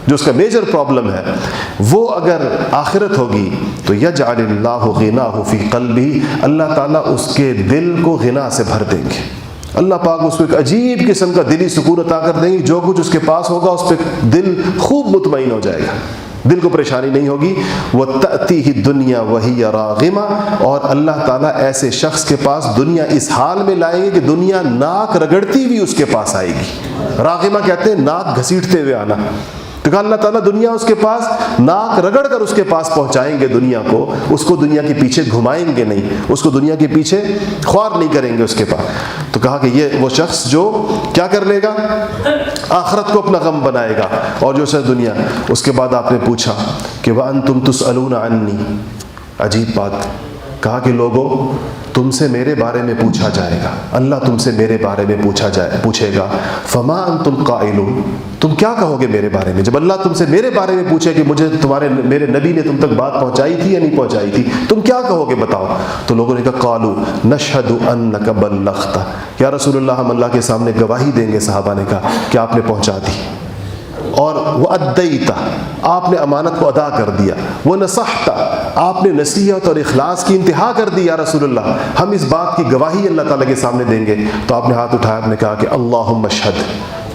جو اس کا میجر پرابلم ہے، وہ اگر آخرت ہوگی تو یجعل اللہ غناہ فی قلبہ، اللہ تعالیٰ اس کے دل کو غنا سے بھر دیں گے، اللہ پاک اس کو ایک عجیب قسم کا دلی سکون عطا کر دیں گے، جو کچھ اس کے پاس ہوگا اس پہ دل خوب مطمئن ہو جائے گا، دل کو پریشانی نہیں ہوگی۔ وَتَأْتِيهِ الدُّنْيَا وَهِيَ رَاغِمَةٌ، اور اللہ تعالیٰ ایسے شخص کے پاس دنیا اس حال میں لائیں گے کہ دنیا ناک رگڑتی ہوئی اس کے پاس آئے گی۔ راغمہ کہتے ہیں ناک گھسیٹتے ہوئے آنا، تو کہا اللہ تعالیٰ دنیا اس کے پاس ناک رگڑ کر اس کے پاس پہنچائیں گے دنیا کو، اس کو دنیا کے پیچھے گھمائیں گے نہیں، اس کو دنیا کے پیچھے خوار نہیں کریں گے اس کے پاس۔ تو کہا کہ یہ وہ شخص جو کیا کر لے گا؟ آخرت کو اپنا غم بنائے گا، اور جو شخص دنیا۔ اس کے بعد آپ نے پوچھا کہ وَأَنْتُمْ تُسْأَلُونَ عَنِّي، عجیب بات، کہا کہ لوگوں تم سے میرے بارے میں پوچھا جائے گا، اللہ تم سے میرے بارے میں پوچھے گا، فما انتم قائلون، تم کیا کہو گے میرے بارے میں؟ جب اللہ تم سے میرے بارے میں پوچھے کہ مجھے میرے نبی نے تم تک بات پہنچائی تھی یا نہیں پہنچائی تھی، تم کیا کہو گے بتاؤ؟ تو لوگوں نے کہا قالوا نشہد انک بلغت، یا رسول اللہ ہم اللہ کے سامنے گواہی دیں گے، صحابہ نے کہا کہ آپ نے پہنچا دی، اور وَأَدَّيْتَ، آپ نے امانت کو ادا کر دیا، وَنَصَحْتَ، آپ نے نصیحت اور اخلاص کی انتہا کر دی، یا رسول اللہ ہم اس بات کی گواہی اللہ تعالیٰ کے سامنے دیں گے۔ تو آپ نے ہاتھ اٹھایا، آپ نے کہا کہ اللہم اشہد،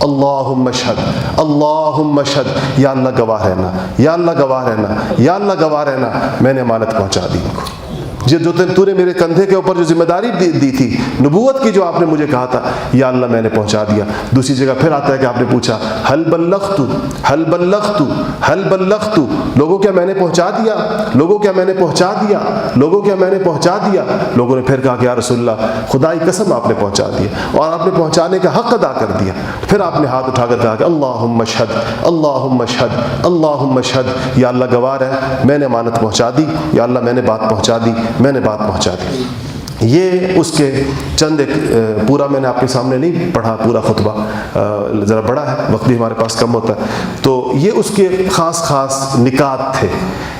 اللہم اشہد، اللہم اشہد، یا اللہ گواہ رہنا، یا اللہ گواہ رہنا، یا اللہ گواہ رہنا، میں نے امانت پہنچا دی ان کو، جو تو نے میرے کندھے کے اوپر جو ذمہ داری دی تھی نبوت کی، جو آپ نے مجھے کہا تھا، یا اللہ میں نے پہنچا دیا۔ دوسری جگہ پھر آتا ہے کہ آپ نے پوچھا حل بلغت، حل بلغت، حل بلغت، لوگوں کیا میں نے پہنچا دیا، لوگوں کیا میں نے پہنچا دیا، لوگوں کیا میں نے پہنچا دیا۔ لوگوں نے پھر کہا کہ یا رسول اللہ خدائی قسم آپ نے پہنچا دیا، اور آپ نے پہنچانے کا حق ادا کر دیا۔ پھر آپ نے ہاتھ اٹھا کر کہا کہ اللہم اشہد، اللہم اشہد، اللہم اشہد، یا اللہ گواہ ہے میں نے امانت پہنچا دی، یا اللہ میں نے بات پہنچا دی، میں نے بات پہنچا دی۔ یہ اس کے چند ایک پورا میں نے آپ کے سامنے نہیں پڑھا، پورا خطبہ ذرا بڑا ہے، وقت بھی ہمارے پاس کم ہوتا ہے، تو یہ اس کے خاص نکات تھے۔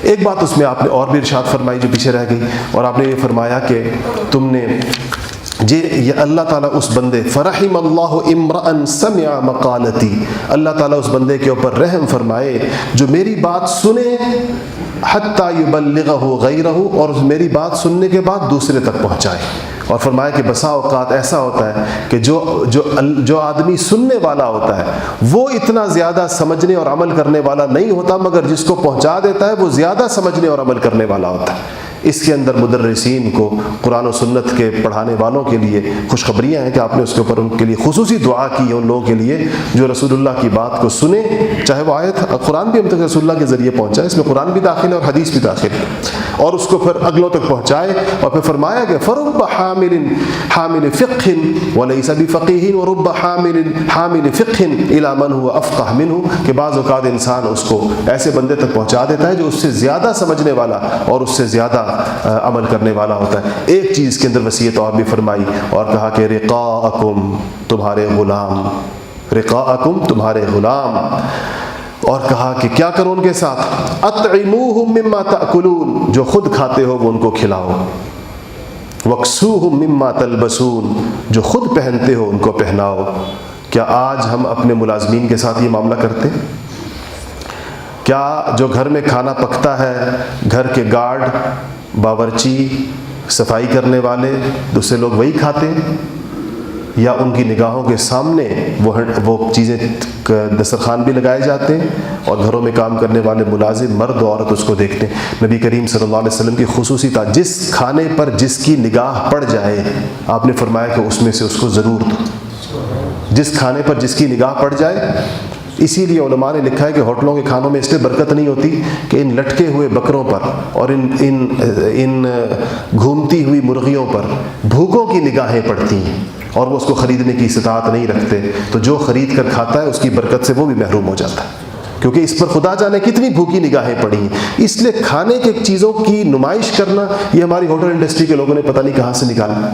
ایک بات اس میں آپ نے اور بھی ارشاد فرمائی جو پیچھے رہ گئی، اور آپ نے یہ فرمایا کہ تم نے یہ اللہ تعالیٰ اس بندے، فرحم اللہ امرأ سمع مقالتی، اللہ تعالیٰ اس بندے کے اوپر رحم فرمائے جو میری بات سنے، حتی یبلغہ غیرہ، اور میری بات سننے کے بعد دوسرے تک پہنچائے۔ اور فرمایا کہ بسا اوقات ایسا ہوتا ہے کہ جو آدمی سننے والا ہوتا ہے وہ اتنا زیادہ سمجھنے اور عمل کرنے والا نہیں ہوتا، مگر جس کو پہنچا دیتا ہے وہ زیادہ سمجھنے اور عمل کرنے والا ہوتا ہے۔ اس کے اندر مدرسین کو، قرآن و سنت کے پڑھانے والوں کے لیے خوشخبریاں ہیں کہ آپ نے اس کے اوپر ان کے لیے خصوصی دعا کی ہے، ان لوگوں کے لیے جو رسول اللہ کی بات کو سنیں، چاہے وہ آیت قرآن بھی ہم تک رسول اللہ کے ذریعے پہنچائے، اس میں قرآن بھی داخل ہے اور حدیث بھی داخل ہے، اور اس کو پھر اگلوں تک پہنچائے۔ اور پھر فرمایا کہ فرب حامل فقہ وليس بفقيه ورب حامل فقہ الى من هو افقہ منه، کہ بعض اوقات انسان اس کو ایسے بندے تک پہنچا دیتا ہے جو اس سے زیادہ سمجھنے والا اور اس سے زیادہ عمل کرنے والا ہوتا ہے۔ ایک چیز کے اندر وصیت اور بھی فرمائی اور کہا کہ رقاءکم، تمہارے غلام، رقاءکم، تمہارے غلام، اور کہا کہ کیا کرو ان کے ساتھ، اطعموہم مما تأکلون، جو خود کھاتے ہو وہ ان کو کھلاؤ، وکسوہم مما تلبسون، جو خود پہنتے ہو ان کو پہناؤ۔ کیا آج ہم اپنے ملازمین کے ساتھ یہ معاملہ کرتے ہیں؟ کیا جو گھر میں کھانا پکتا ہے، گھر کے گارڈ، باورچی، صفائی کرنے والے، دوسرے لوگ وہی کھاتے ہیں، یا ان کی نگاہوں کے سامنے وہ چیزیں دسترخوان بھی لگائے جاتے ہیں اور گھروں میں کام کرنے والے ملازم مرد و عورت اس کو دیکھتے ہیں؟ نبی کریم صلی اللہ علیہ وسلم کی خصوصی تھا، جس کھانے پر جس کی نگاہ پڑ جائے، آپ نے فرمایا کہ اس میں سے اس کو ضرور دو، جس کھانے پر جس کی نگاہ پڑ جائے۔ اسی لیے علماء نے لکھا ہے کہ ہوٹلوں کے کھانوں میں اس لیے برکت نہیں ہوتی کہ ان لٹکے ہوئے بکروں پر اور ان گھومتی ہوئی مرغیوں پر بھوکوں کی نگاہیں پڑتی ہیں اور وہ اس کو خریدنے کی استطاعت نہیں رکھتے، تو جو خرید کر کھاتا ہے اس کی برکت سے وہ بھی محروم ہو جاتا ہے، کیونکہ اس پر خدا جانے کتنی بھوکی نگاہیں پڑی ہیں۔ اس لیے کھانے کے چیزوں کی نمائش کرنا یہ ہماری ہوٹل انڈسٹری کے لوگوں نے پتہ نہیں کہاں سے نکالا،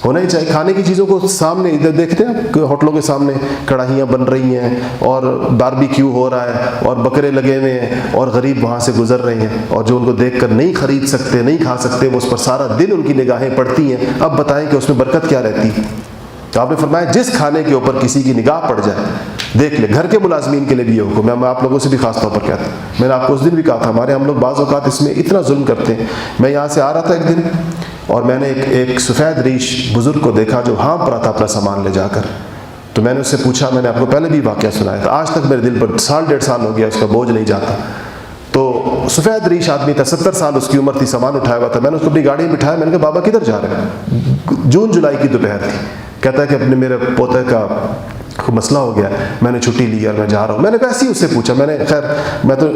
ہونا ہی چاہیے۔ کھانے کی چیزوں کو سامنے ادھر دیکھتے ہیں کہ ہوٹلوں کے سامنے کڑاہیاں بن رہی ہیں اور باربیکیو ہو رہا ہے اور بکرے لگے ہوئے ہیں اور غریب وہاں سے گزر رہے ہیں، اور جو ان کو دیکھ کر نہیں خرید سکتے، نہیں کھا سکتے، وہ اس پر سارا دن ان کی نگاہیں پڑتی ہیں۔ اب بتائیں کہ اس میں برکت کیا رہتی ہے؟ تو آپ نے فرمایا جس کھانے کے اوپر کسی کی نگاہ پڑ جائے، دیکھ لے۔ گھر کے ملازمین کے لیے بھی یہ حکم ہے، میں آپ لوگوں سے بھی خاص طور پر کہتا ہوں، میں نے آپ کو اس دن بھی کہا تھا، ہمارے ہم لوگ بعض اوقات اس میں اتنا ظلم کرتے ہیں۔ میں یہاں سے آ رہا تھا ایک دن اور میں نے ایک سفید ریش بزرگ کو دیکھا جو ہانپ رہا تھا اپنا سامان لے جا کر، تو میں نے اس سے پوچھا، میں نے آپ کو پہلے بھی واقعہ سنایا تھا، آج تک میرے دل پر 1.5 ہو گیا، اس کا بوجھ نہیں جاتا۔ تو سفید ریش آدمی تھا، 70 سال اس کی عمر تھی، سامان اٹھایا ہوا تھا، میں نے اس کو اپنی گاڑی میں بٹھایا، میں نے کہا بابا کدھر جا رہے ہیں؟ جون جولائی کی دوپہر تھی، کہتا ہے کہ اپنے میرے پوتے کا مسئلہ ہو گیا، میں نے چھٹی لی اور میں جا رہا ہوں۔ میں نے ویسے ہی اس سے پوچھا، میں نے خیر میں تو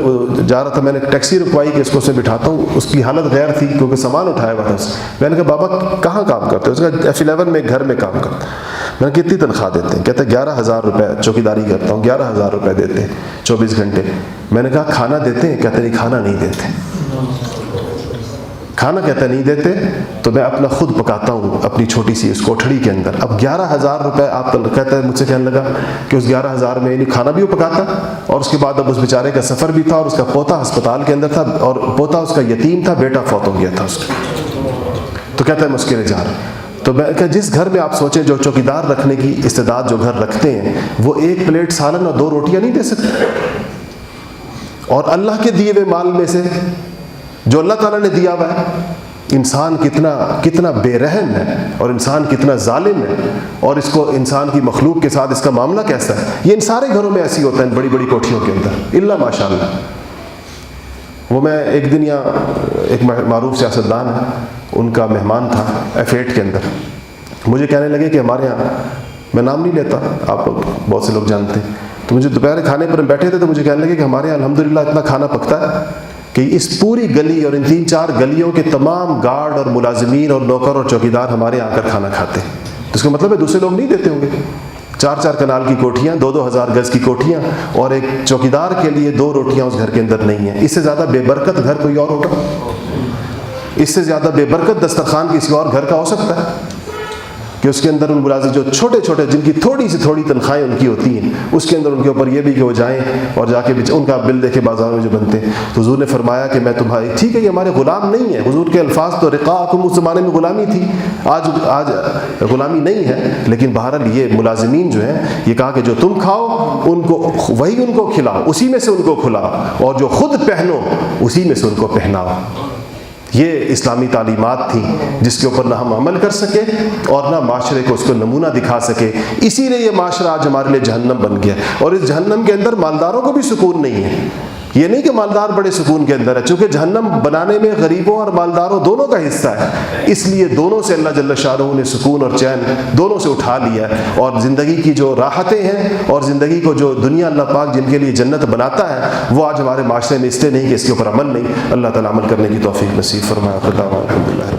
جا رہا تھا، میں نے ٹیکسی رکوائی کہ اس کو اس میں بٹھاتا ہوں، اس کی حالت غیر تھی کیونکہ سامان اٹھایا ہوا تھا۔ میں نے کہا بابا کہاں کام کرتے ہو؟ اس کا F11 میں گھر میں کام کرتا۔ میں نے کتنی تنخواہ دیتے ہیں؟ کہتے ہیں 11,000 روپے چوکیداری کرتا ہوں، 11,000 روپے دیتے ہیں 24 گھنٹے۔ میں نے کہا کھانا دیتے ہیں؟ کہتے نہیں کھانا نہیں دیتے۔ کھانا کہتا نہیں دیتے تو میں اپنا خود پکاتا ہوں اپنی چھوٹی سی اس کوٹھڑی کے اندر۔ اب 11,000 روپے آپ کہتا ہے، مجھ سے کہنے لگا کہ اس 11,000 میں یعنی کھانا بھی وہ پکاتا، اور اس کے بعد اب اس بیچارے کا سفر بھی تھا اور اس کا پوتا ہسپتال کے اندر تھا اور پوتا اس کا یتیم تھا، بیٹا فوت ہو گیا تھا اس کا، تو کہتا ہے میں اس کے لیے جا رہا ہوں۔ تو میں کہ جس گھر میں آپ سوچیں جو چوکیدار رکھنے کی استعداد جو گھر رکھتے ہیں، وہ 1 پلیٹ سالن اور 2 روٹیاں نہیں دے سکتے، اور اللہ کے دیے ہوئے مال میں سے جو اللہ تعالیٰ نے دیا ہوا ہے، انسان کتنا بے رحم ہے اور انسان کتنا ظالم ہے، اور اس کو انسان کی مخلوق کے ساتھ اس کا معاملہ کیسا ہے۔ یہ ان سارے گھروں میں ایسی ہوتا ہے، بڑی بڑی کوٹھیوں کے اندر، الا ماشاء اللہ۔ وہ میں ایک دن یہاں ایک معروف سیاستدان ہے، ان کا مہمان تھا F8 کے اندر، مجھے کہنے لگے کہ ہمارے یہاں، میں نام نہیں لیتا، آپ لوگ بہت سے لوگ جانتے ہیں، تو مجھے دوپہر کھانے پر بیٹھے تھے تو مجھے کہنے لگے کہ ہمارے یہاں الحمدللہ اتنا کھانا پکتا ہے کہ اس پوری گلی اور ان 3-4 گلیوں کے تمام گارڈ اور ملازمین اور نوکر اور چوکیدار ہمارے یہاں آ کر کھانا کھاتے ہیں۔ تو اس کا مطلب ہے دوسرے لوگ نہیں دیتے ہوں گے۔ 4-4 کنال کی کوٹھیاں، 2-2 ہزار گز کی کوٹھیاں، اور ایک چوکیدار کے لیے 2 روٹیاں اس گھر کے اندر نہیں ہیں۔ اس سے زیادہ بے برکت گھر کوئی اور ہوگا؟ اس سے زیادہ بے برکت دسترخوان کسی اور گھر کا ہو سکتا ہے کہ اس کے اندر ان ملازم جو چھوٹے چھوٹے جن کی تھوڑی سی تھوڑی تنخواہیں ان کی ہوتی ہیں، اس کے اندر ان کے اوپر یہ بھی کہ وہ جائیں اور جا کے ان کا بل دیکھے بازار میں جو بنتے ہیں۔ تو حضور نے فرمایا کہ میں تمہاری، ٹھیک ہے یہ ہمارے غلام نہیں ہیں، حضور کے الفاظ تو رقاءکم اس زمانے میں غلامی تھی، آج غلامی نہیں ہے، لیکن بہرحال یہ ملازمین جو ہیں، یہ کہا کہ جو تم کھاؤ ان کو وہی ان کو کھلاؤ، اسی میں سے ان کو کھلاؤ، اور جو خود پہنو اسی میں سے ان کو پہناؤ۔ یہ اسلامی تعلیمات تھیں جس کے اوپر نہ ہم عمل کر سکے اور نہ معاشرے کو اس کو نمونہ دکھا سکے. اسی لیے یہ معاشرہ آج ہمارے لیے جہنم بن گیا. اور اس جہنم کے اندر مالداروں کو بھی سکون نہیں ہے. یہ نہیں کہ مالدار بڑے سکون کے اندر ہے، چونکہ جہنم بنانے میں غریبوں اور مالداروں دونوں کا حصہ ہے. اس لیے دونوں سے اللہ جل شانہ نے سکون اور چین دونوں سے اٹھا لیا ہے. اور زندگی کی جو راحتیں ہیں اور زندگی کو جو دنیا اللہ پاک جن کے لیے جنت بناتا ہے وہ آج ہمارے معاشرے میں اس لیے نہیں کہ اس کے اوپر عمل نہیں. اللہ تعالیٰ عمل کرنے کی توفیق نصیب فرمائے. الحمدللہ.